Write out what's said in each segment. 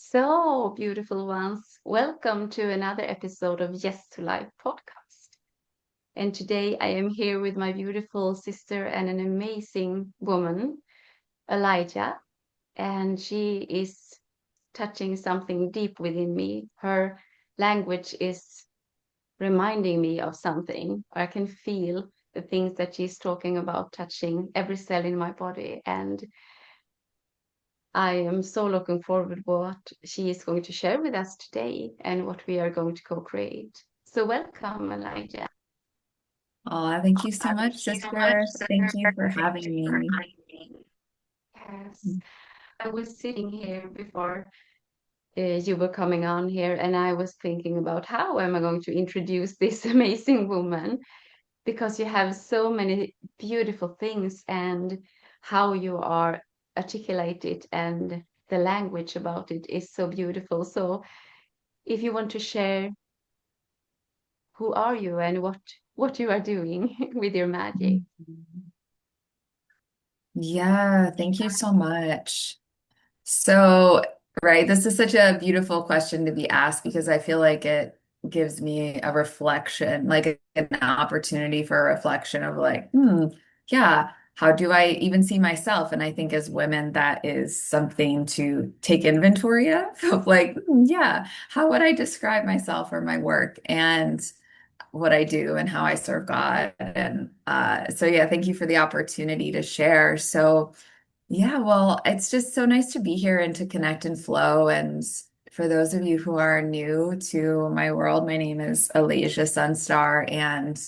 So, beautiful ones, welcome to another episode of Yes to Life podcast. And today I am here with my beautiful sister and an amazing woman, Elijah, and she is touching something deep within me. Her language is reminding me of something. I can feel the things that she's talking about touching every cell in my body. And I am so looking forward to what she is going to share with us today and what we are going to co-create. So welcome, Elijah. Oh, thank you so much, Thank you so much, sister. Thank sister. you for Thank having you for me. having me. Yes, I was sitting here before you were coming on here, and I was thinking about how am I going to introduce this amazing woman because you have so many beautiful things and how you are articulated and the language about it is so beautiful. So if you want to share who are you and what you are doing with your magic. Yeah, thank you so much. So, right, this is such a beautiful question to be asked because I feel like it gives me a reflection, like an opportunity for a reflection of yeah, how do I even see myself? And I think as women, that is something to take inventory of yeah, how would I describe myself or my work and what I do and how I serve God? And so, yeah, thank you for the opportunity to share. So, yeah, well, it's just so nice to be here and to connect and flow. And for those of you who are new to my world, my name is Eleja SunStar, and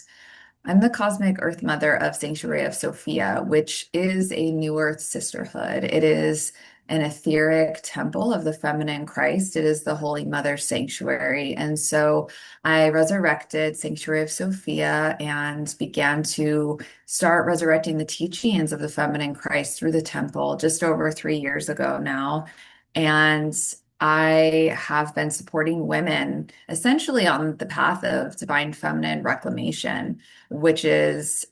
I'm the cosmic earth mother of Sanctuary of Sophia, which is a new earth sisterhood. It is an etheric temple of the feminine Christ. It is the Holy Mother sanctuary. And so I resurrected Sanctuary of Sophia and began to start resurrecting the teachings of the feminine Christ through the temple just over 3 years ago now. And I have been supporting women essentially on the path of divine feminine reclamation, which is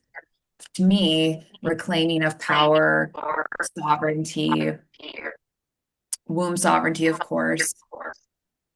to me reclaiming of power, sovereignty, womb sovereignty, of course,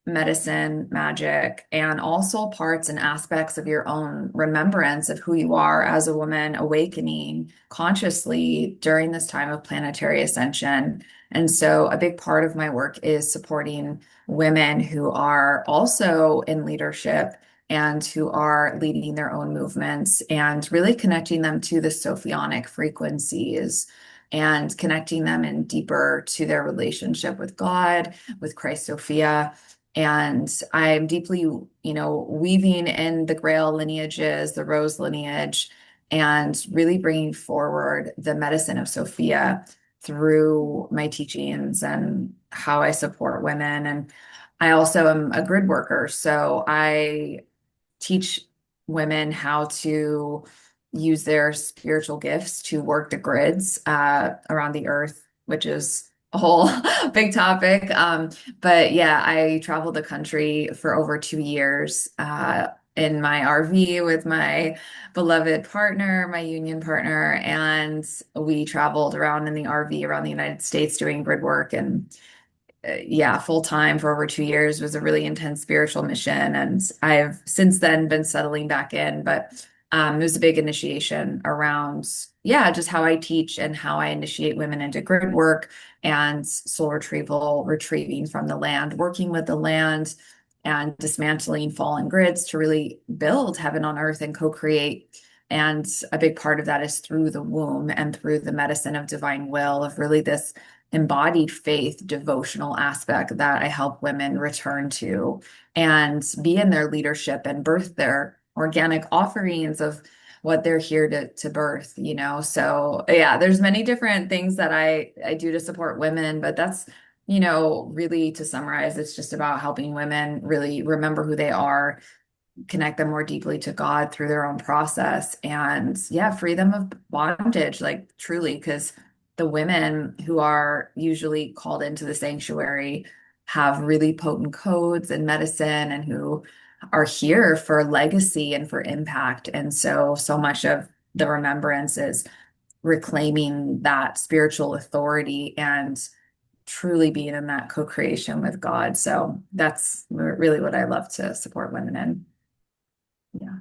medicine, magic, and also parts and aspects of your own remembrance of who you are as a woman awakening consciously during this time of planetary ascension. And so, a big part of my work is supporting women who are also in leadership and who are leading their own movements and really connecting them to the Sophianic frequencies and connecting them in deeper to their relationship with God, with Christ Sophia. And I'm deeply, weaving in the Grail lineages, the Rose lineage, and really bringing forward the medicine of Sophia through my teachings and how I support women. And I also am a grid worker. So I teach women how to use their spiritual gifts to work the grids around the earth, which is a whole big topic. But yeah, I traveled the country for over 2 years in my RV with my beloved partner, my union partner, and we traveled around in the RV around the United States doing grid work and yeah, full time for over 2 years was a really intense spiritual mission. And I've since then been settling back in, but it was a big initiation around, yeah, just how I teach and how I initiate women into grid work and soul retrieval, retrieving from the land, working with the land and dismantling fallen grids to really build heaven on earth and co-create. And a big part of that is through the womb and through the medicine of divine will, of really this embodied faith devotional aspect that I help women return to and be in their leadership and birth their organic offerings of what they're here to birth, you know. So yeah, there's many different things that I do to support women, but that's, really to summarize, it's just about helping women really remember who they are, connect them more deeply to God through their own process and yeah, free them of bondage, like truly, because the women who are usually called into the sanctuary have really potent codes and medicine and who are here for legacy and for impact. And so much of the remembrance is reclaiming that spiritual authority and truly being in that co-creation with God. So that's really what I love to support women in. Yeah.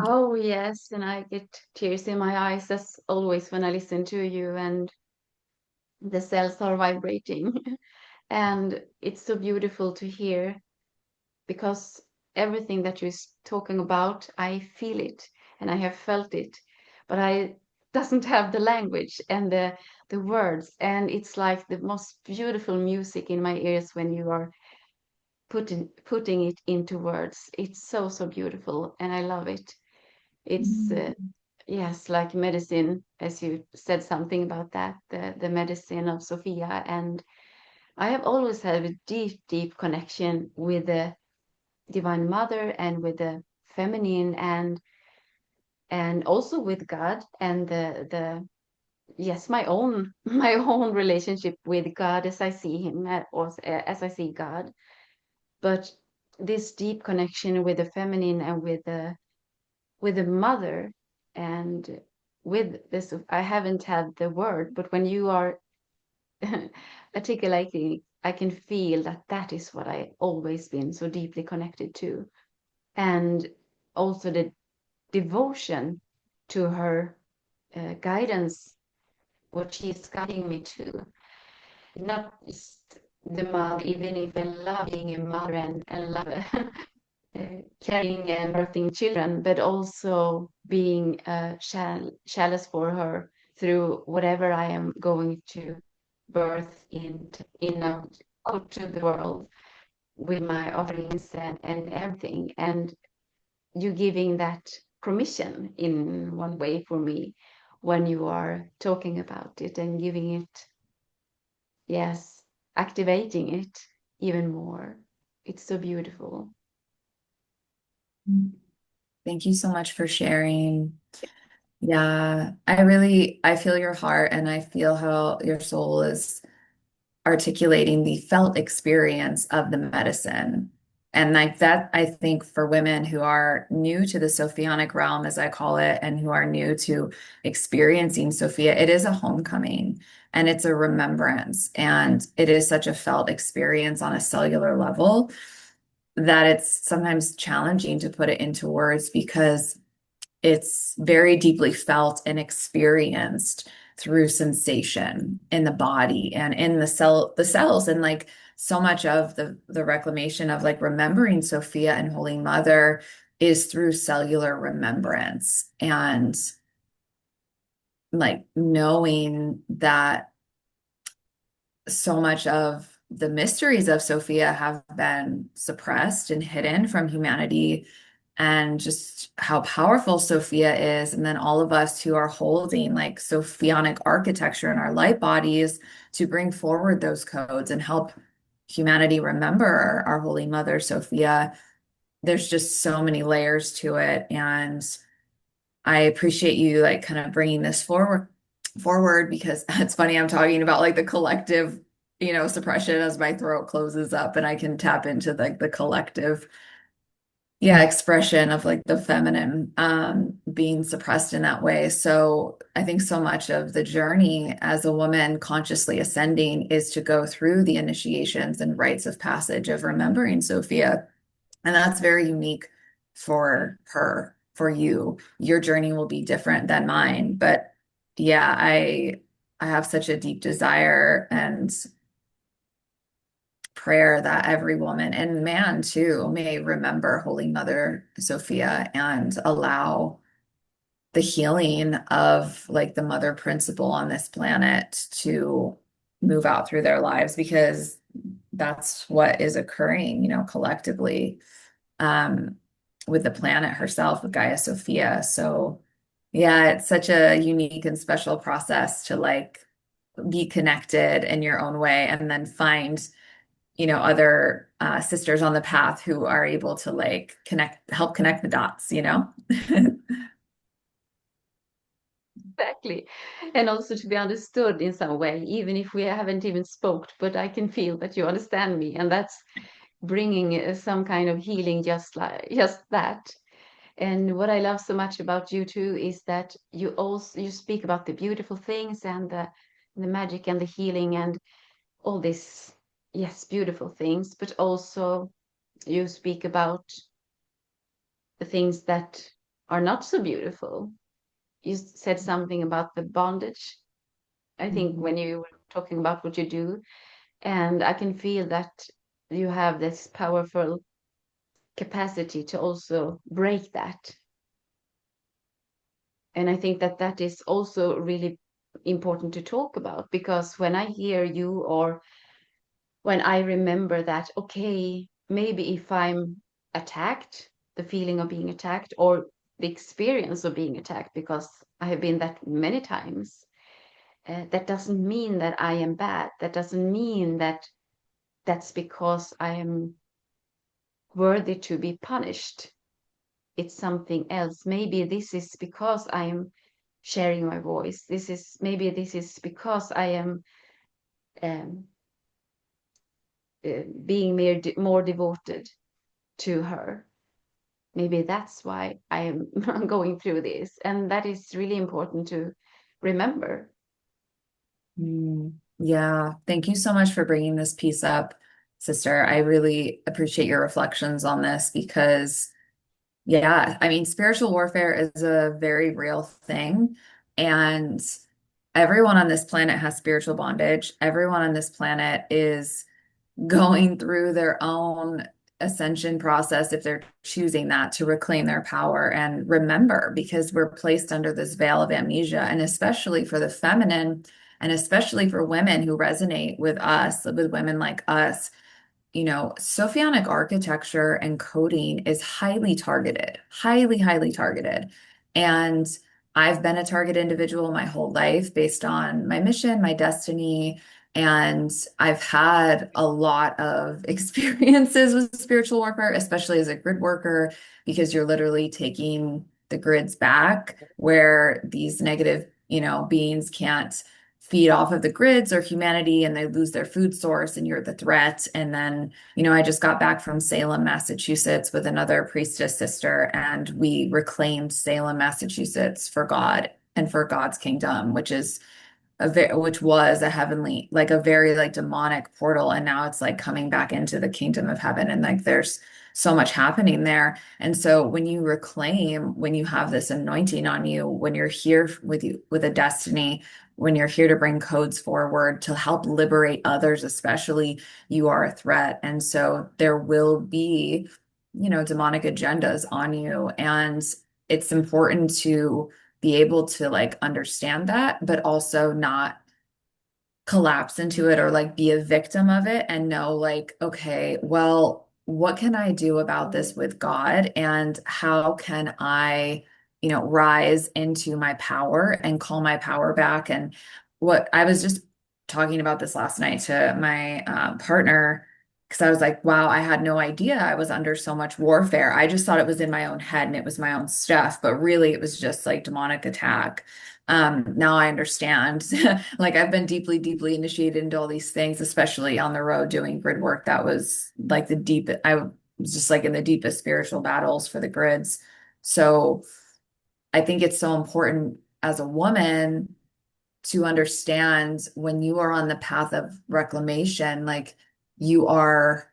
Oh, yes. And I get tears in my eyes as always when I listen to you and the cells are vibrating. And it's so beautiful to hear because everything that you're talking about, I feel it and I have felt it, but I doesn't have the language and the words. And it's like the most beautiful music in my ears when you are putting it into words. It's so, so beautiful and I love it. It's yes, like medicine, as you said something about that, the medicine of Sophia. And I have always had a deep, deep connection with the Divine Mother and with the feminine and also with God and the yes, my own my own relationship with God as I see him or as I see God. But this deep connection with the feminine and with the mother and with this, I haven't had the word, but when you are articulating, I can feel that that is what I always been so deeply connected to. And also the devotion to her guidance, what she's guiding me to. Not just the mother, even if I love being a mother and love carrying and birthing children, but also being chalice for her through whatever I am going to birth out to the world with my offerings and everything. And you giving that permission in one way for me when you are talking about it and giving it, yes, activating it even more. It's so beautiful. Thank you so much for sharing. Yeah, I feel your heart and I feel how your soul is articulating the felt experience of the medicine. And like that, I think for women who are new to the Sophianic realm, as I call it, and who are new to experiencing Sophia, it is a homecoming and it's a remembrance. And it is such a felt experience on a cellular level that it's sometimes challenging to put it into words because it's very deeply felt and experienced through sensation in the body and in the cells. And like so much of the reclamation of like remembering Sophia and Holy Mother is through cellular remembrance and like knowing that so much of the mysteries of Sophia have been suppressed and hidden from humanity, and just how powerful Sophia is. And then all of us who are holding like Sophianic architecture in our light bodies to bring forward those codes and help humanity remember our Holy Mother, Sophia. There's just so many layers to it. And I appreciate you like kind of bringing this forward because it's funny I'm talking about like the collective, suppression as my throat closes up and I can tap into like the collective, yeah, expression of like the feminine being suppressed in that way. So I think so much of the journey as a woman consciously ascending is to go through the initiations and rites of passage of remembering Sophia. And that's very unique for her, for you. Your journey will be different than mine. But yeah, I have such a deep desire and prayer that every woman and man too may remember Holy Mother Sophia and allow the healing of like the mother principle on this planet to move out through their lives because that's what is occurring, collectively um, with the planet herself, with Gaia Sophia. So, yeah, it's such a unique and special process to like be connected in your own way and then find, other sisters on the path who are able to like help connect the dots. Exactly. And also to be understood in some way, even if we haven't even spoke, but I can feel that you understand me. And that's bringing some kind of healing, just that. And what I love so much about you too is that you speak about the beautiful things and the magic and the healing and all this, yes, beautiful things, but also you speak about the things that are not so beautiful. You said something about the bondage, I think, Mhm. when you were talking about what you do. And I can feel that you have this powerful capacity to also break that. And I think that that is also really important to talk about, because when I hear you, or when I remember that, okay, maybe if I'm attacked, the feeling of being attacked, or the experience of being attacked, because I have been that many times, that doesn't mean that I am bad. That doesn't mean that that's because I am worthy to be punished. It's something else. Maybe this is because I am sharing my voice. This is because I am um, being more devoted to her. Maybe that's why I am going through this. And that is really important to remember. Yeah, thank you so much for bringing this piece up, sister. I really appreciate your reflections on this because, yeah, I mean, spiritual warfare is a very real thing. And everyone on this planet has spiritual bondage. Everyone on this planet is going through their own ascension process if they're choosing that to reclaim their power and remember, because we're placed under this veil of amnesia. And especially for the feminine, and especially for women who resonate with us, with women like us, Sophianic architecture and coding is highly targeted, highly, highly targeted. And I've been a target individual my whole life based on my mission, my destiny. And I've had a lot of experiences with spiritual warfare, especially as a grid worker, because you're literally taking the grids back where these negative, beings can't feed off of the grids or humanity, and they lose their food source and you're the threat. And then, I just got back from Salem, Massachusetts with another priestess sister, and we reclaimed Salem, Massachusetts for God and for God's kingdom, which was a heavenly, like a very like demonic portal. And now it's like coming back into the kingdom of heaven. And like there's so much happening there. And so when you reclaim, when you have this anointing on you, when you're here with you with a destiny, when you're here to bring codes forward to help liberate others, especially, you are a threat. And so there will be, demonic agendas on you. And it's important to be able to like understand that, but also not collapse into it or like be a victim of it, and know like, okay, well, what can I do about this with God? And how can I, rise into my power and call my power back? And what I was just talking about this last night to my partner, because I was like, wow, I had no idea I was under so much warfare. I just thought it was in my own head and it was my own stuff, but really it was just like demonic attack. Now I understand. Like I've been deeply, deeply initiated into all these things, especially on the road doing grid work. That was like I was just like in the deepest spiritual battles for the grids. So I think it's so important as a woman to understand when you are on the path of reclamation, like you are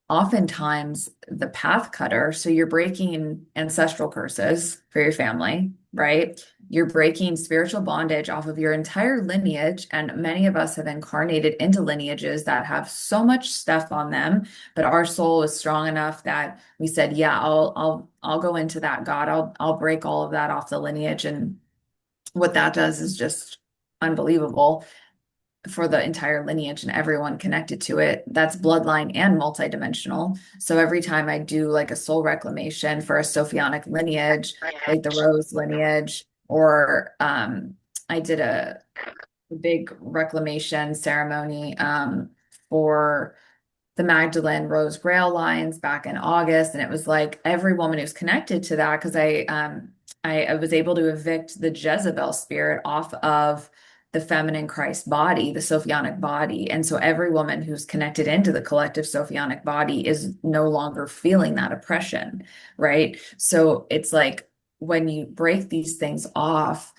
oftentimes the path cutter. So you're breaking ancestral curses for your family, right? You're breaking spiritual bondage off of your entire lineage. And many of us have incarnated into lineages that have so much stuff on them, but our soul is strong enough that we said, yeah, I'll go into that, God. I'll break all of that off the lineage. And what that does is just unbelievable for the entire lineage and everyone connected to it. That's bloodline and multidimensional. So every time I do like a soul reclamation for a Sophianic lineage, like the Rose lineage, or I did a big reclamation ceremony for the Magdalene Rose Grail lines back in August. And it was like every woman who's connected to that, because I was able to evict the Jezebel spirit off of the feminine Christ body, the Sophianic body. And so every woman who's connected into the collective Sophianic body is no longer feeling that oppression, right? So it's like when you break these things off,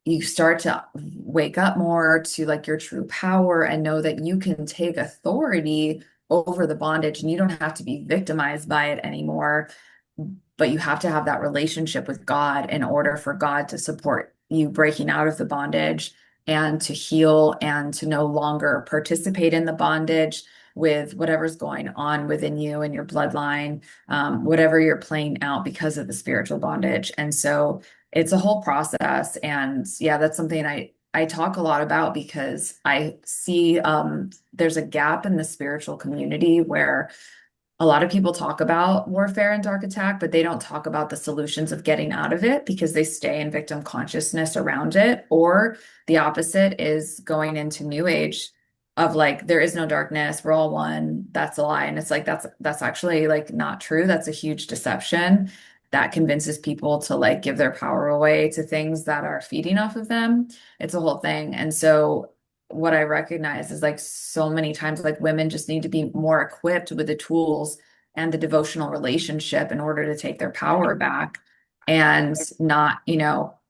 you start to wake up more to like your true power and know that you can take authority over the bondage and you don't have to be victimized by it anymore. But you have to have that relationship with God in order for God to support you breaking out of the bondage and to heal and to no longer participate in the bondage with whatever's going on within you and your bloodline, whatever you're playing out because of the spiritual bondage. And so it's a whole process. And yeah, that's something I talk a lot about because I see there's a gap in the spiritual community where a lot of people talk about warfare and dark attack, but they don't talk about the solutions of getting out of it because they stay in victim consciousness around it. Or the opposite is going into new age of like, there is no darkness, we're all one. That's a lie. And it's like, that's actually like not true. That's a huge deception that convinces people to like give their power away to things that are feeding off of them. It's a whole thing. And so what I recognize is like so many times, like women just need to be more equipped with the tools and the devotional relationship in order to take their power back and not,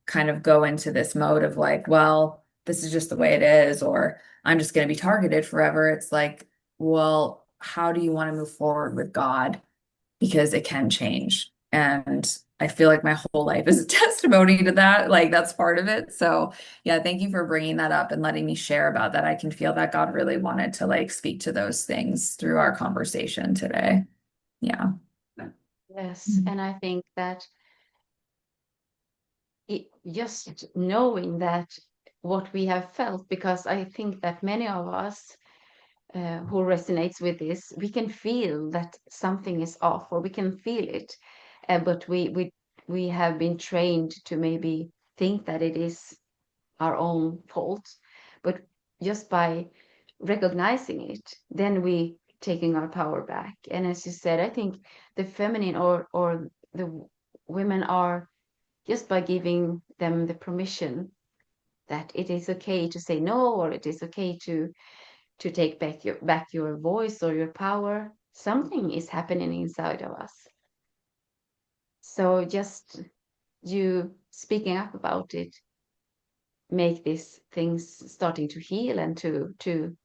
kind of go into this mode of like, well, this is just the way it is, or I'm just going to be targeted forever. It's like, well, how do you want to move forward with God? Because it can change. And I feel like my whole life is a testimony to that. Like that's part of it. So, yeah, thank you for bringing that up and letting me share about that. I can feel that God really wanted to like speak to those things through our conversation today. Yeah. Yes, and I think that just knowing that what we have felt, because I think that many of us who resonates with this, we can feel that something is off, or we can feel it, but we have been trained to maybe think that it is our own fault, but just by recognizing it, then we taking our power back. And as you said, I think the feminine or the women are, just by giving them the permission that it is okay to say no, or it is okay to take back your voice or your power, something is happening inside of us. So just you speaking up about it make these things starting to heal and to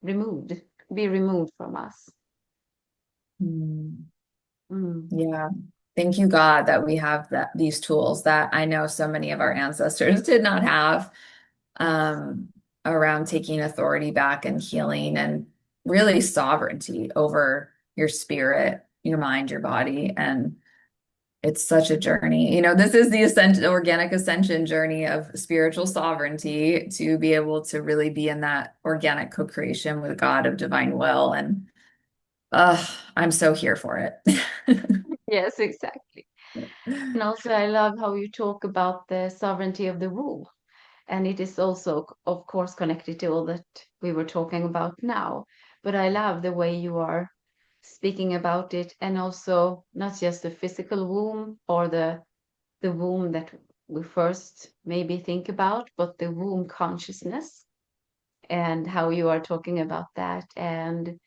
removed be removed from us. Mm. Mm. Yeah. Thank you, God, that we have these tools that I know so many of our ancestors did not have, Yes. um, around taking authority back and healing and really sovereignty over your spirit, your mind, your body. And it's such a journey. This is the organic ascension journey of spiritual sovereignty to be able to really be in that organic co-creation with God of divine will. And I'm so here for it. Yes, exactly. And also I love how you talk about the sovereignty of the womb, and it is also of course connected to all that we were talking about now, but I love the way you are speaking about it, and also not just the physical womb or the womb that we first maybe think about, but the womb consciousness, and how you are talking about that, and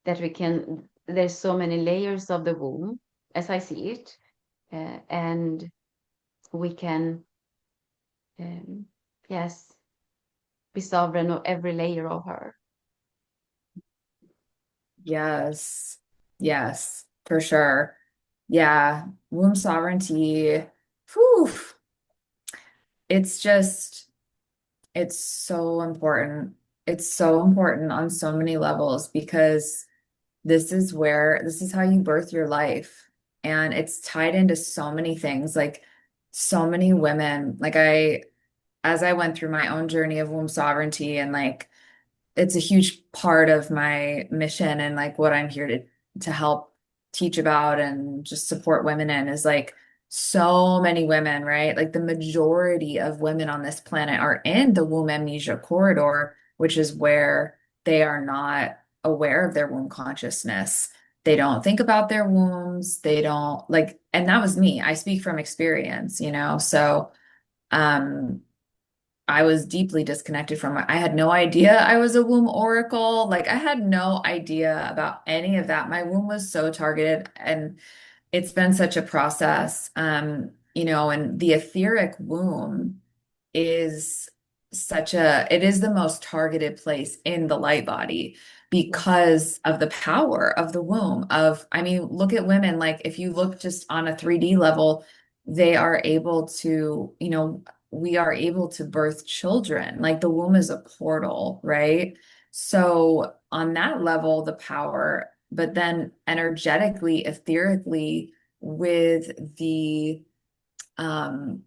that there's so many layers of the womb as I see it, and we can, um, yes, be sovereign of every layer of her. Yes. Yes, for sure. Yeah. Womb sovereignty. Whew. It's just, it's so important. It's so important on so many levels because this is how you birth your life. And it's tied into so many things. Like so many women, as I went through my own journey of womb sovereignty and like it's a huge part of my mission and like what I'm here to help teach about and just support women in is like so many women, right? Like the majority of women on this planet are in the womb amnesia corridor, which is where they are not aware of their womb consciousness. They don't think about their wombs. They don't like, and that was me. I speak from experience. So um I was deeply disconnected from it. I had no idea I was a womb oracle. Like I had no idea about any of that. My womb was so targeted and it's been such a process. and the etheric womb is it is the most targeted place in the light body Yes. because of the power of the womb I mean, look at women, like if you look just on a 3D level, they are able to, we are able to birth children. Like the womb is a portal, right? So on that level, the power, but then energetically, etherically, with the um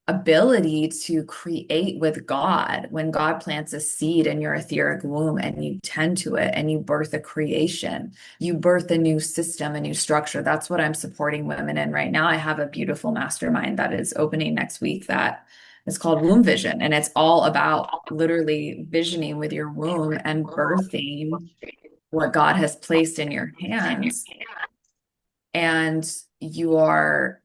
ability to create with God. When God plants a seed in your etheric womb and you tend to it and you birth a creation, you birth a new system, a new structure. That's what I'm supporting women in right now. I have a beautiful mastermind that is opening next week that is called Womb Vision. And it's all about literally visioning with your womb and birthing what God has placed in your hands. And you are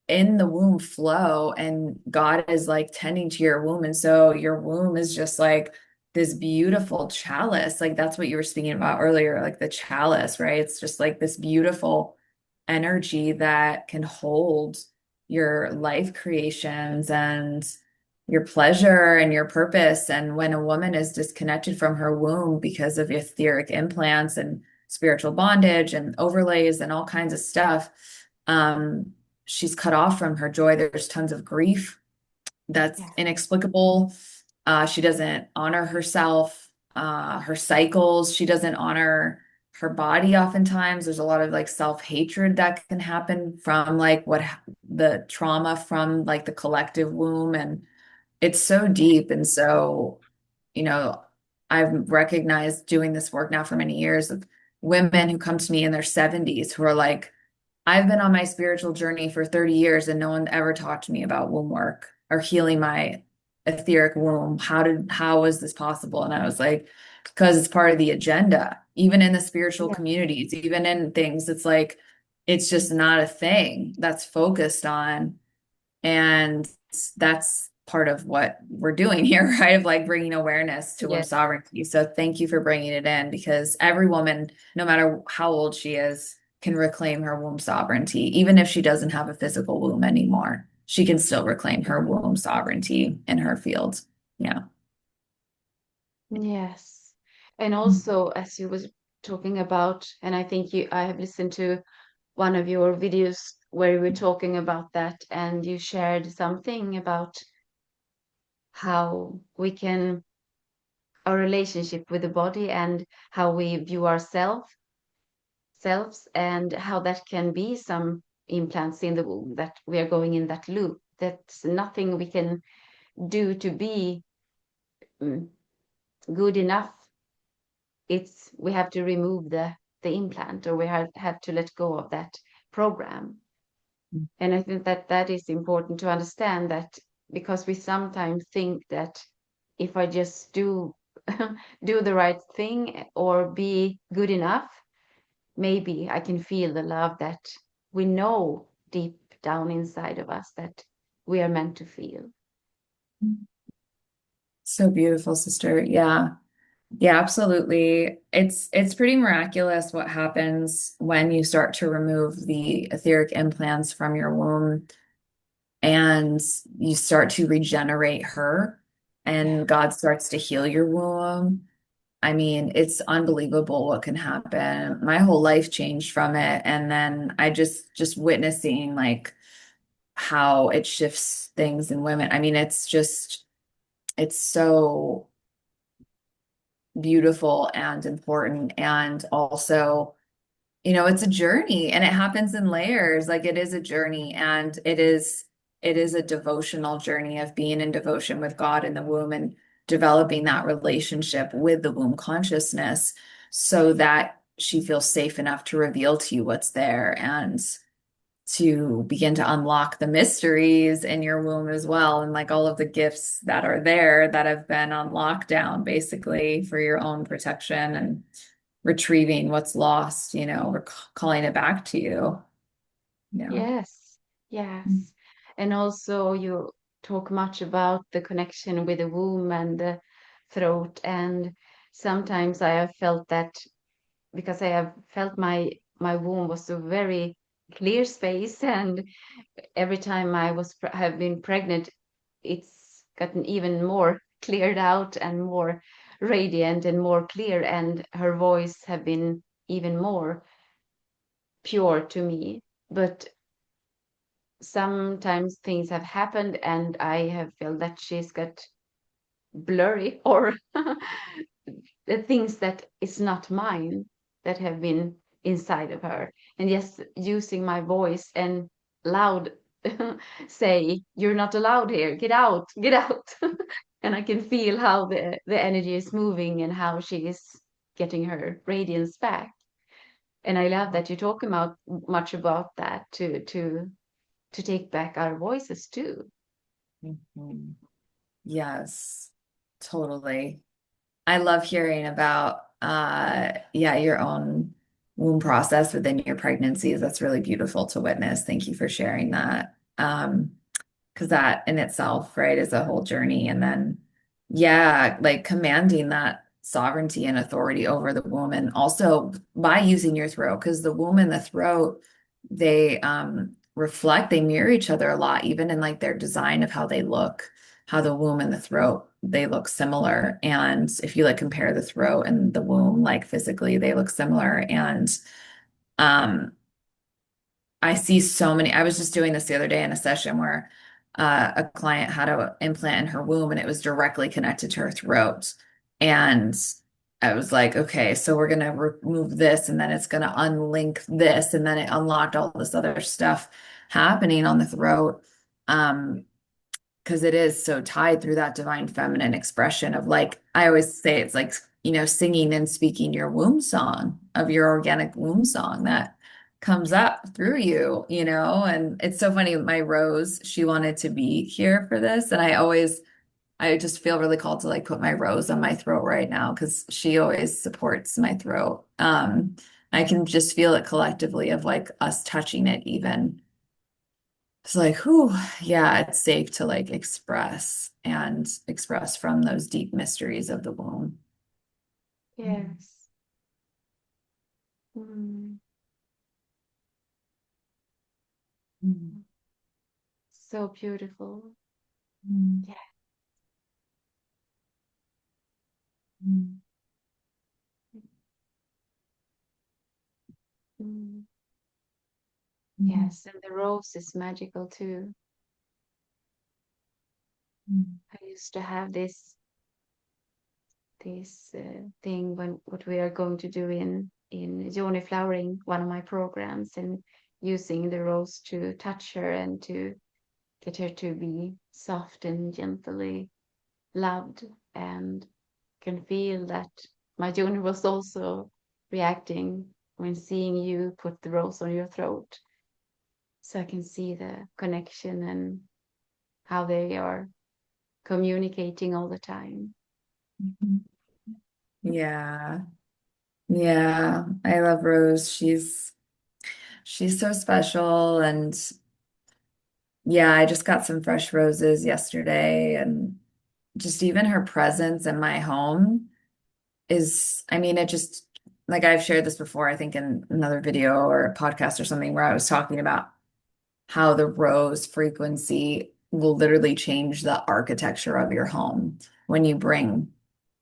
in the womb flow, and God is like tending to your womb. And so your womb is just like this beautiful chalice. Like that's what you were speaking about earlier, like the chalice, right? It's just like this beautiful energy that can hold your life creations and your pleasure and your purpose. And when a woman is disconnected from her womb because of etheric implants and spiritual bondage and overlays and all kinds of stuff, um, she's cut off from her joy. There's tons of grief that's Yes. inexplicable. She doesn't honor herself, her cycles. She doesn't honor her body oftentimes. There's a lot of like self-hatred that can happen from like the trauma from like the collective womb. And it's so deep. And so, you know, I've recognized doing this work now for many years of women who come to me in their 70s who are like, I've been on my spiritual journey for 30 years and no one ever talked to me about womb work or healing my etheric womb. How was this possible? And I was like, because it's part of the agenda, even in the spiritual Yes. communities, even in things, it's like, it's just not a thing that's focused on. And that's part of what we're doing here, right? Of like bringing awareness to womb Yes. sovereignty. So thank you for bringing it in because every woman, no matter how old she is, can reclaim her womb sovereignty. Even if she doesn't have a physical womb anymore, she can still reclaim her womb sovereignty in her field. Yeah. Yes. And also, as you was talking about, and I have listened to one of your videos where you were talking about that, and you shared something about how we can, our relationship with the body and how we view ourselves, selves, and how that can be some implants in the womb that we are going in that loop. That's nothing we can do to be mm, good enough. It's we have to remove the implant, or we have to let go of that program. And I think that that is important to understand, that because we sometimes think that if I just do do the right thing or be good enough, maybe I can feel the love that we know deep down inside of us that we are meant to feel. So beautiful, sister. Yeah. Yeah, absolutely. It's pretty miraculous what happens when you start to remove the etheric implants from your womb and you start to regenerate her Yeah. and God starts to heal your womb. I mean, it's unbelievable what can happen. My whole life changed from it. And then I just witnessing like how it shifts things in women. I mean, it's so beautiful and important. And also, it's a journey and it happens in layers. Like it is a journey and it is a devotional journey of being in devotion with God in the womb and developing that relationship with the womb consciousness so that she feels safe enough to reveal to you what's there and to begin to unlock the mysteries in your womb as well, and like all of the gifts that are there that have been on lockdown basically for your own protection and retrieving what's lost, or calling it back to you. Yeah. Yes. Yes. And also you talk much about the connection with the womb and the throat. And sometimes I have felt that because I have felt my womb was so very clear space, and every time have been pregnant, it's gotten even more cleared out and more radiant and more clear, and her voice have been even more pure to me. But sometimes things have happened and I have felt that she's got blurry, or the things that is not mine that have been inside of her, and just using my voice and loud say, "You're not allowed here, get out, get out." And I can feel how the energy is moving and how she is getting her radiance back. And I love that you talk about much about that, to take back our voices too. Mhm. Yes, totally. I love hearing about yeah, your own womb process within your pregnancies. That's really beautiful to witness. Thank you for sharing that. Because that in itself, right, is a whole journey. And then yeah, like commanding that sovereignty and authority over the womb, and also by using your throat, because the womb and the throat, they reflect, they mirror each other a lot, even in like their design of how they look, how the womb and the throat, they look similar. And if you like compare the throat and the womb, like physically, they look similar. And um I see so many. I was just doing this the other day in a session where a client had an implant in her womb and it was directly connected to her throat. And I was like, okay, so we're going to remove this and then it's going to unlink this. And then it unlocked all this other stuff happening on the throat. Um, because it is so tied through that divine feminine expression of, like, I always say it's like, singing and speaking your womb song, of your organic womb song that comes up through you, and it's so funny. My Rose, she wanted to be here for this. And I just feel really called to like put my Rose on my throat right now because she always supports my throat. I can just feel it collectively of like us touching it even. It's like, whew, yeah, it's safe to like express from those deep mysteries of the womb. Yes. Mm. Mm, So beautiful. mm, Yeah. mm, Mm. mm, Yes, and the rose is magical too. mm, I used to have this thing when what we are going to do in Yoni flowering, one of my programs, and using the rose to touch her and to get her to be soft and gently loved, and can feel that my Yoni was also reacting when seeing you put the rose on your throat. So I can see the connection and how they are communicating all the time. mm. Yeah. Yeah. I love Rose. She's so special. And yeah, I just got some fresh roses yesterday, and just even her presence in my home is, I mean, it just, like, I've shared this before, I think in another video or a podcast or something, where I was talking about how the rose frequency will literally change the architecture of your home when you bring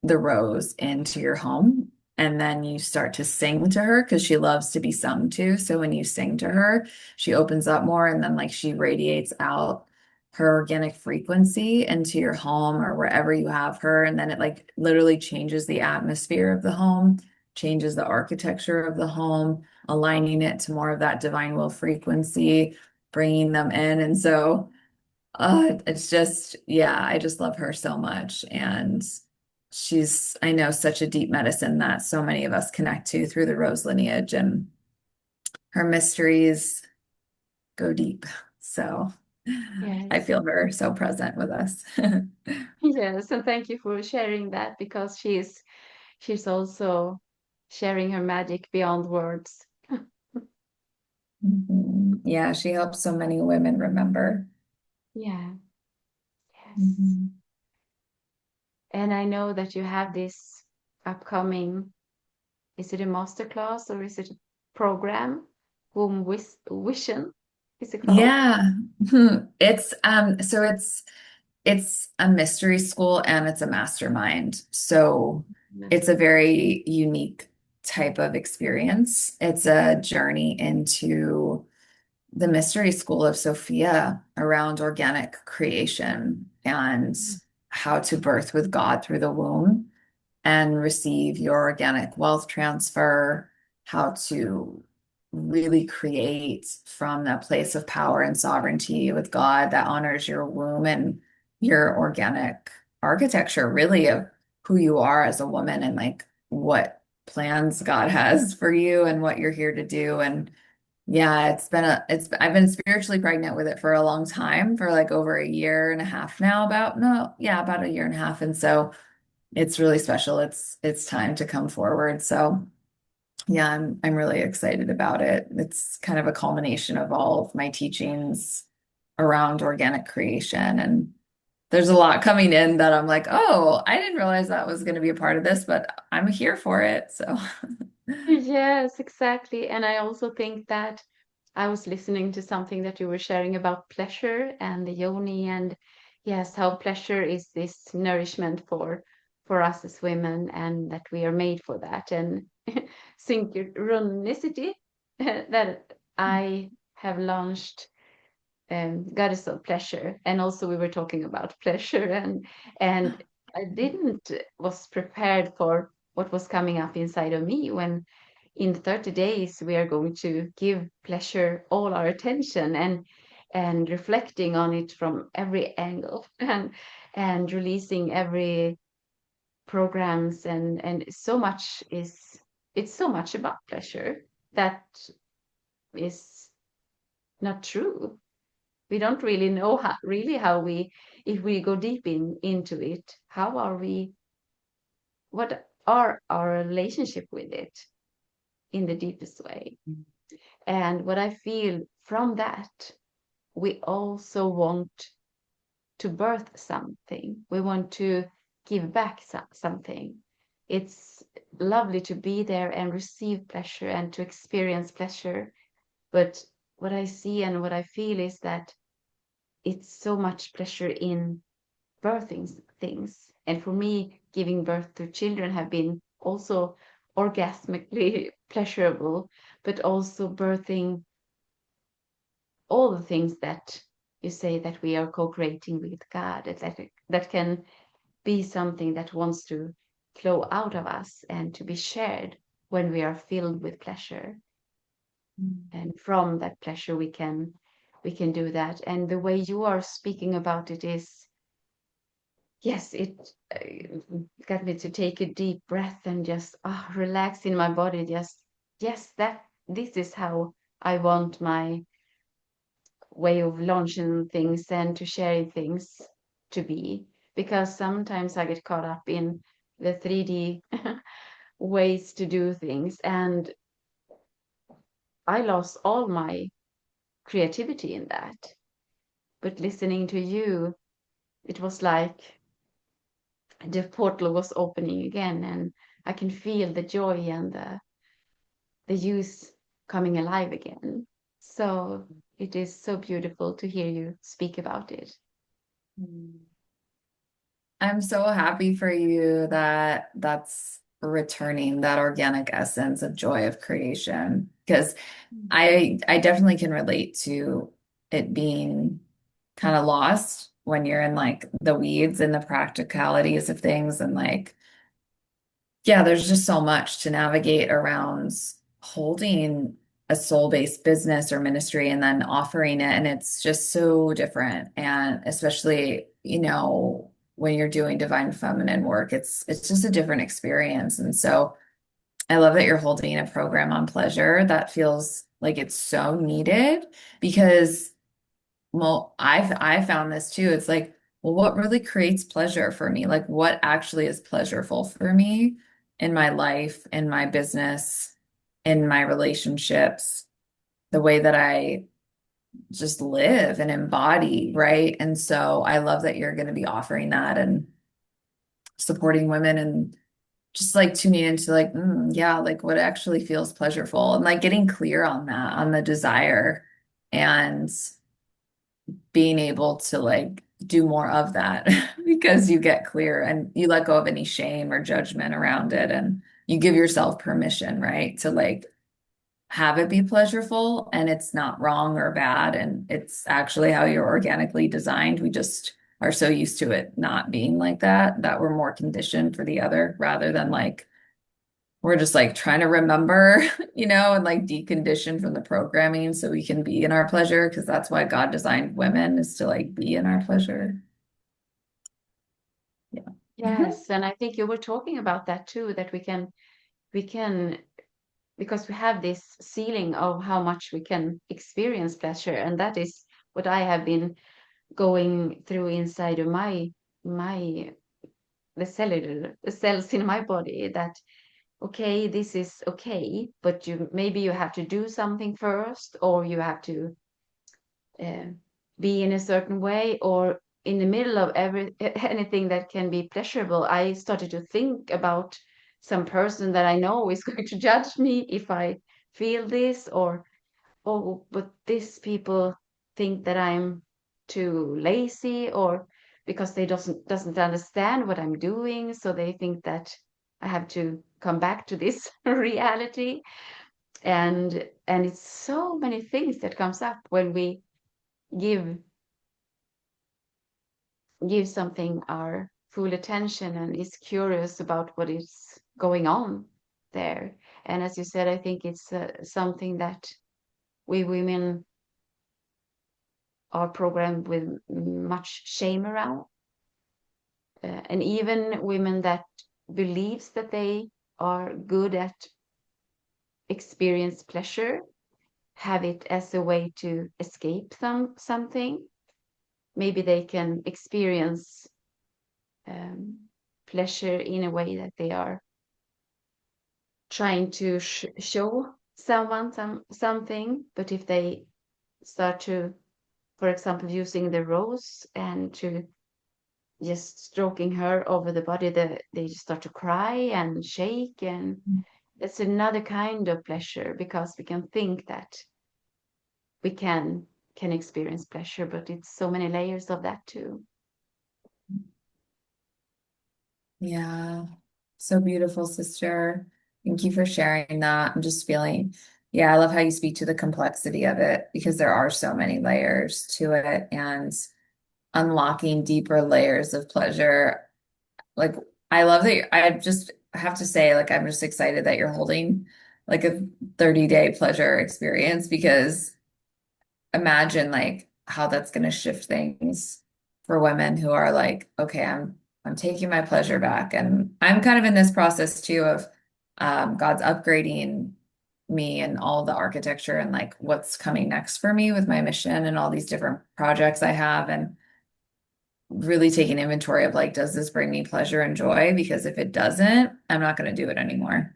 the rose into your home. And then you start to sing to her because she loves to be sung to. So when you sing to her, she opens up more, and then like she radiates out her organic frequency into your home or wherever you have her. And then it like literally changes the atmosphere of the home, changes the architecture of the home, aligning it to more of that divine will frequency, bringing them in. And so it's just, yeah, I just love her so much. And she's, I know, such a deep medicine that so many of us connect to through the Rose lineage, and her mysteries go deep. So I Yes. feel her so present with us. Yes, and thank you for sharing that, because she's also sharing her magic beyond words. Mhm. Yeah, she helps so many women remember. Yeah, yes. Mhm. And I know that you have this upcoming, is it a masterclass or is it a program? womb vision, is it called? Yeah. It's a mystery school and it's a mastermind. So it's a very unique type of experience. It's a journey into the mystery school of Sophia around organic creation and how to birth with God through the womb and receive your organic wealth transfer, how to really create from that place of power and sovereignty with God that honors your womb and your organic architecture, really, of who you are as a woman and like what plans God has for you and what you're here to do. And yeah, I've been spiritually pregnant with it for a long time, for like over a year and a half now, about no, yeah, about a year and a half. And so it's really special. It's time to come forward. So yeah, I'm really excited about it. It's kind of a culmination of all of my teachings around organic creation. And there's a lot coming in that I'm like, oh, I didn't realize that was going to be a part of this, but I'm here for it. So Yes, exactly. And I also think that I was listening to something that you were sharing about pleasure and the yoni, and yes, how pleasure is this nourishment for us as women, and that we are made for that. And synchronicity that I have launched goddess of pleasure, and also we were talking about pleasure, and I didn't was prepared for what was coming up inside of me when in 30 days we are going to give pleasure all our attention, and reflecting on it from every angle and releasing every programs, and so much is, it's so much about pleasure that is not true. We don't really know how we, if we go deep into it, how are we, what are our relationship with it in the deepest way. And what I feel from that, we also want to birth something, we want to give back something. It's lovely to be there and receive pleasure and to experience pleasure, but what I see and what I feel is that it's so much pleasure in birthing things. And for me, giving birth to children have been also orgasmically pleasurable, but also birthing all the things that you say that we are co-creating with God, that can be something that wants to flow out of us and to be shared when we are filled with pleasure. And from that pleasure we can do that. And the way you are speaking about it is, yes, it got me to take a deep breath and just relax in my body. Just, yes, that this is how I want my way of launching things and to sharing things to be. Because sometimes I get caught up in the 3D ways to do things, and I lost all my creativity in that. But listening to you, it was like the portal was opening again, and I can feel the joy and the youth coming alive again. So it is so beautiful to hear you speak about it. I'm so happy for you that that's returning that organic essence of joy of creation because I definitely can relate to it being kind of lost when you're in like the weeds and the practicalities of things and like yeah, there's just so much to navigate around holding a soul-based business or ministry and then offering it. And it's just so different. And especially, when you're doing divine feminine work, it's just a different experience. And so I love that you're holding a program on pleasure. That feels like it's so needed because well, I found this too. It's like, well, what really creates pleasure for me? Like what actually is pleasurable for me in my life, in my business, in my relationships, the way that I just live and embody, right? And so I love that you're going to be offering that and supporting women and just like tuning into like, yeah, like what actually feels pleasurable and like getting clear on that, on the desire and being able to like do more of that because you get clear and you let go of any shame or judgment around it and you give yourself permission, right? To like have it be pleasurable and it's not wrong or bad and it's actually how you're organically designed. We just are so used to it not being like that that we're more conditioned for the other rather than like we're just like trying to remember, and like decondition from the programming so we can be in our pleasure because that's why God designed women is to like be in our pleasure. Yeah. Yes, and I think you were talking about that too, that we can because we have this ceiling of how much we can experience pleasure, and that is what I have been going through inside of my the cells in my body, that okay, this is okay, but you have to do something first, or you have to uh, be in a certain way, or in the middle of anything that can be pleasurable, I started to think about some person that I know is going to judge me if I feel this, or oh, but these people think that I'm too lazy, or because they doesn't understand what I'm doing, so they think that I have to come back to this reality. And it's so many things that comes up when we give give something our full attention and is curious about what is going on there. And as you said, I think it's something that we women are programmed with much shame around. And even women that believes that they are good at experience pleasure have it as a way to escape something. Maybe they can experience um, pleasure in a way that they are trying to show someone something. But if they start to, for example, using the rose and to just stroking her over the body, they just start to cry and shake, and it's another kind of pleasure, because we can think that we can experience pleasure, but it's so many layers of that too. Yeah. So beautiful, sister. Thank you for sharing that. I'm just feeling, yeah, I love how you speak to the complexity of it because there are so many layers to it and unlocking deeper layers of pleasure. Like, I love that I just have to say, like, I'm just excited that you're holding like a 30-day pleasure experience because imagine like how that's going to shift things for women who are like, okay, I'm taking my pleasure back. And I'm kind of in this process too of God's upgrading me and all the architecture and like what's coming next for me with my mission and all these different projects I have and really taking inventory of like, does this bring me pleasure and joy? Because if it doesn't, I'm not going to do it anymore.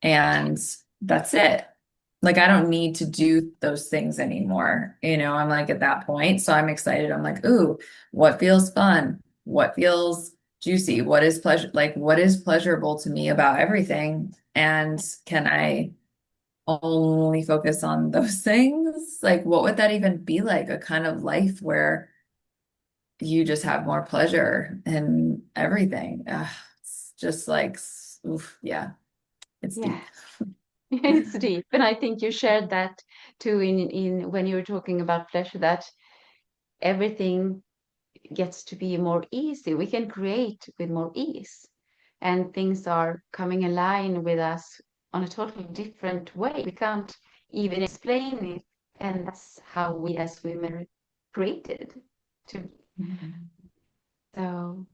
And that's it. Like, I don't need to do those things anymore. I'm like at that point. So I'm excited. I'm like, ooh, what feels fun? What feels juicy? What is pleasure? Like, what is pleasurable to me about everything? And can I only focus on those things? Like, what would that even be like? A kind of life where you just have more pleasure in everything. It's just like, oof, yeah, it's Yeah. deep. It's deep, and I think you shared that too in when you were talking about pleasure, that everything gets to be more easy. We can create with more ease, and things are coming align with us on a totally different way. We can't even explain it, and that's how we as women are created to. Mhm. So,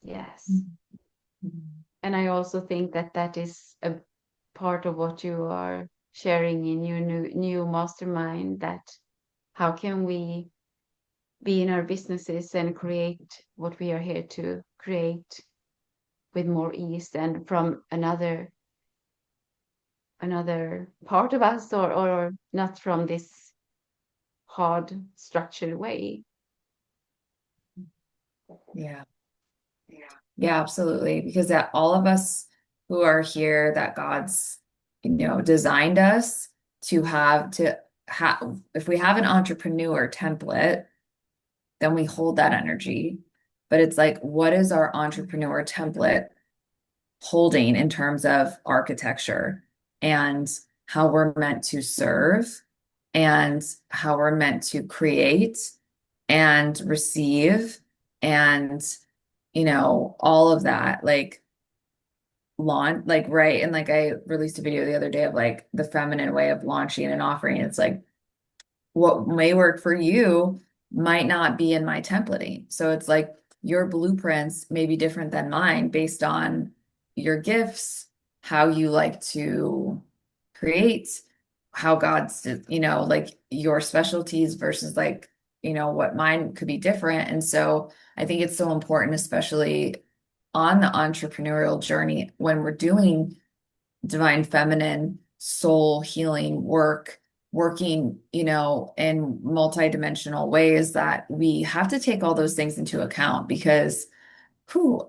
yes. Mhm. And I also think that that is a part of what you are sharing in your new mastermind, that how can we be in our businesses and create what we are here to create with more ease, and from another part of us, or not from this hard structured way. Yeah. Yeah, absolutely. Because that all of us who are here that God's, designed us to have. If we have an entrepreneur template, then we hold that energy. But it's like, what is our entrepreneur template holding in terms of architecture and how we're meant to serve and how we're meant to create and receive and all of that, like launch, like, right. And like I released a video the other day of like the feminine way of launching an offering. It's like what may work for you might not be in my templating. So it's like your blueprints may be different than mine based on your gifts, how you like to create, how God's, like your specialties versus like, what mine could be different. And so I think it's so important, especially on the entrepreneurial journey when we're doing divine feminine soul healing work, working, in multidimensional ways, that we have to take all those things into account because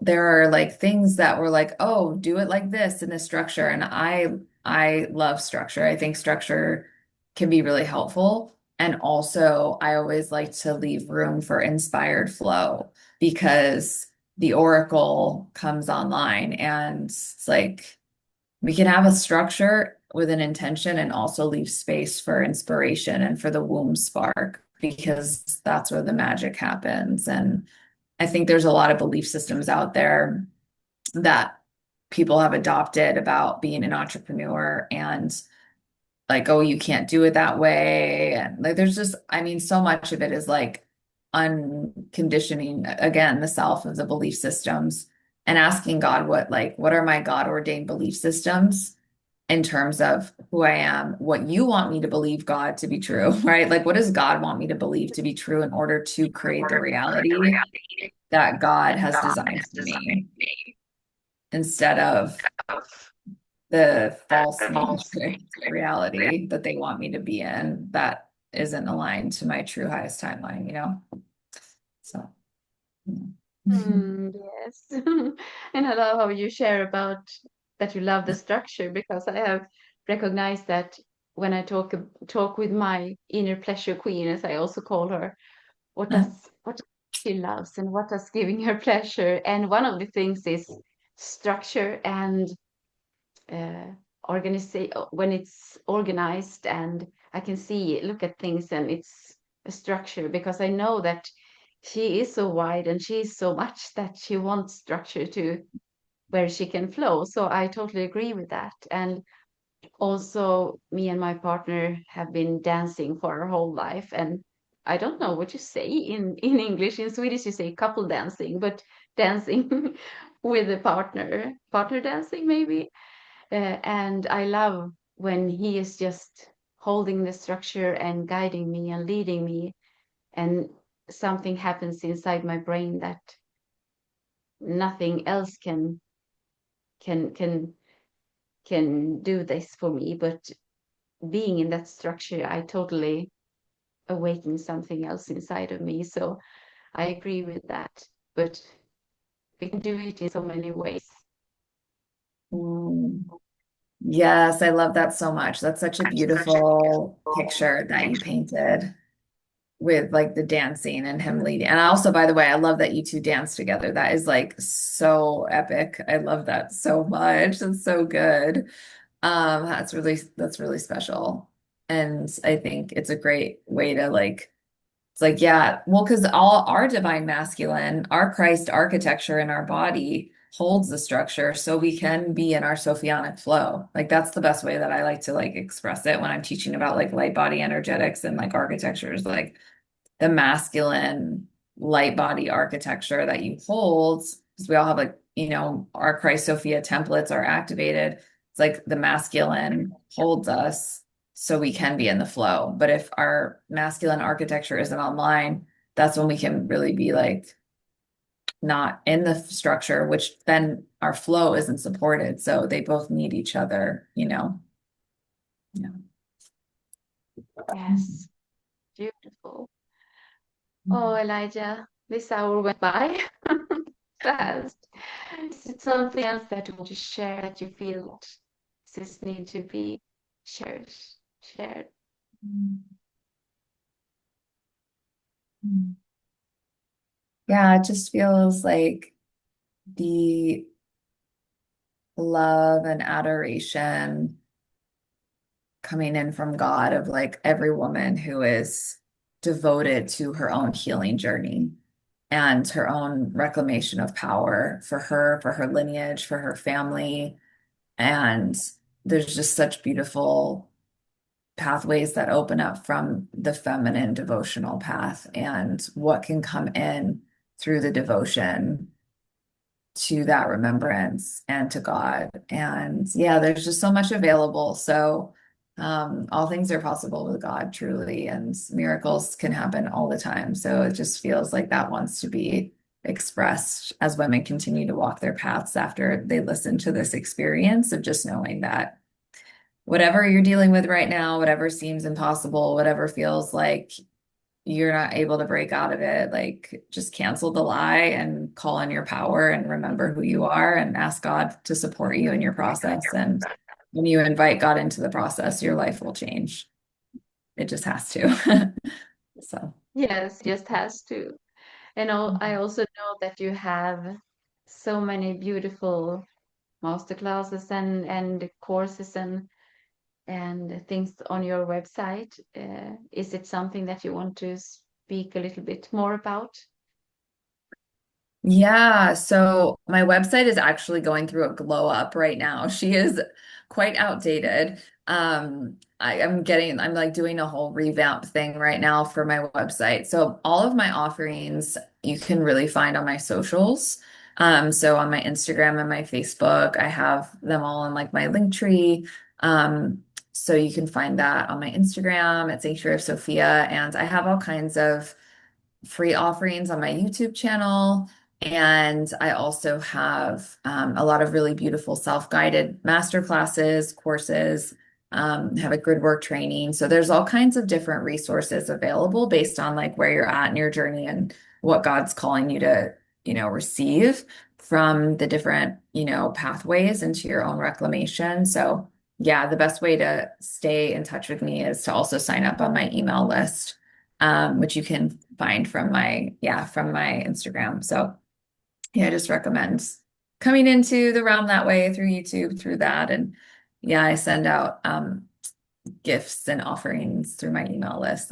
there are like things that were like, oh, do it like this in this structure. And I love structure. I think structure can be really helpful. And also, I always like to leave room for inspired flow because the oracle comes online and it's like we can have a structure with an intention and also leave space for inspiration and for the womb spark because that's where the magic happens. And I think there's a lot of belief systems out there that people have adopted about being an entrepreneur and like, oh, you can't do it that way. And like, there's just, I mean, so much of it is like unconditioning, again, the self of the belief systems and asking God, what are my God ordained belief systems in terms of who I am, what you want me to believe God to be true, right? Like, what does God want me to believe to be true in order to create the reality that God has designed for me instead of the false matrix reality that they want me to be in that isn't aligned to my true highest timeline. So, yeah. Yes. And I love how you share about that you love the structure because I have recognized that when I talk with my inner pleasure queen, as I also call her, what she loves and what does giving her pleasure. And one of the things is structure and uh, organize when it's organized and I can see look at things and it's a structure because I know that she is so wide and she is so much that she wants structure to where she can flow. So I totally agree with that. And also me and my partner have been dancing for our whole life and I don't know what you say in English. In Swedish you say couple dancing, but dancing with a partner dancing maybe. And I love when he is just holding the structure and guiding me and leading me, and something happens inside my brain that nothing else can can can do this for me. But being in that structure, I totally awaken something else inside of me. So I agree with that. But we can do it in so many ways. Mm. Yes, I love that so much. That's such a beautiful picture that you painted with like the dancing and him leading. And I also, by the way, I love that you two dance together. That is like so epic. I love that so much. It's so good. That's really special. And I think it's a great way to like, it's like, yeah, well, because all our divine masculine, our Christ architecture in our body holds the structure so we can be in our Sophianic flow. Like that's the best way that I like to like express it when I'm teaching about like light body energetics and like architectures, like the masculine light body architecture that you hold, because we all have like, our Christ Sophia templates are activated. It's like the masculine holds us so we can be in the flow. But if our masculine architecture isn't online, that's when we can really be like not in the structure, which then our flow isn't supported. So they both need each other. Yeah. Yes, beautiful. Oh, Elijah, this hour went by. fast. Is it something else that you want to share that you feel this need to be shared? Shared. Yeah, it just feels like the love and adoration coming in from God of like every woman who is devoted to her own healing journey and her own reclamation of power for her lineage, for her family. And there's just such beautiful pathways that open up from the feminine devotional path and what can come in through the devotion to that remembrance and to God. And yeah, there's just so much available. So all things are possible with God, truly, and miracles can happen all the time. So it just feels like that wants to be expressed as women continue to walk their paths after they listen to this experience of just knowing that whatever you're dealing with right now, whatever seems impossible, whatever feels like you're not able to break out of it, like just cancel the lie and call on your power and remember who you are and ask God to support you in your process. And when you invite God into the process, your life will change. It just has to. So, Yes, just has to. And I also know that you have so many beautiful masterclasses and courses and things on your website. Is it something that you want to speak a little bit more about? yeah, so my website is actually going through a glow up right now. She is quite outdated. I'm like doing a whole revamp thing right now for my website. So all of my offerings you can really find on my socials. So on my Instagram and my Facebook, I have them all on like my Linktree. So you can find that on my Instagram at Sanctuary of Sophia, and I have all kinds of free offerings on my YouTube channel. And I also have a lot of really beautiful self-guided master classes, courses, have a grid work training. So there's all kinds of different resources available based on like where you're at in your journey and what God's calling you to, receive from the different, pathways into your own reclamation. So yeah, the best way to stay in touch with me is to also sign up on my email list, which you can find from my Instagram. So yeah, I just recommend coming into the realm that way through YouTube, through that. And yeah, I send out gifts and offerings through my email list.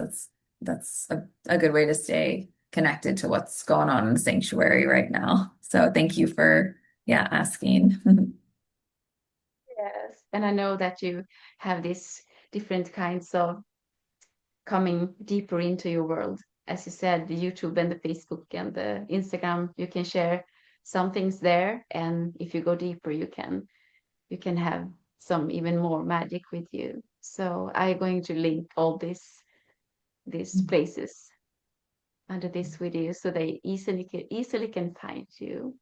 That's a good way to stay connected to what's going on in the sanctuary right now. So thank you for asking. Yes. And I know that you have these different kinds of coming deeper into your world. As you said, the YouTube and the Facebook and the Instagram, you can share some things there. And if you go deeper, you can have some even more magic with you. So I'm going to link all these places under this video so they easily can find you.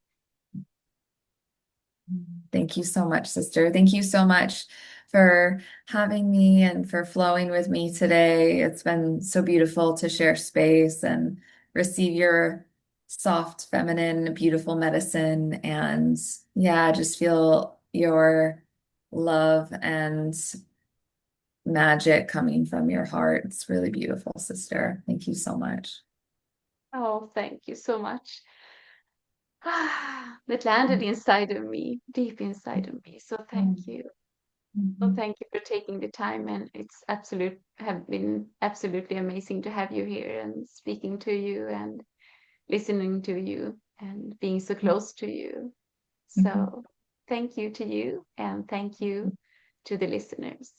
Thank you so much, sister. Thank you so much for having me and for flowing with me today. It's been so beautiful to share space and receive your soft, feminine, beautiful medicine. And yeah, just feel your love and magic coming from your heart. It's really beautiful, sister. Thank you so much. Oh, thank you so much. That landed inside of me, deep inside of me. So thank you. Well, thank you for taking the time, and it's have been absolutely amazing to have you here and speaking to you and listening to you and being so close to you. So thank you to you, and thank you to the listeners.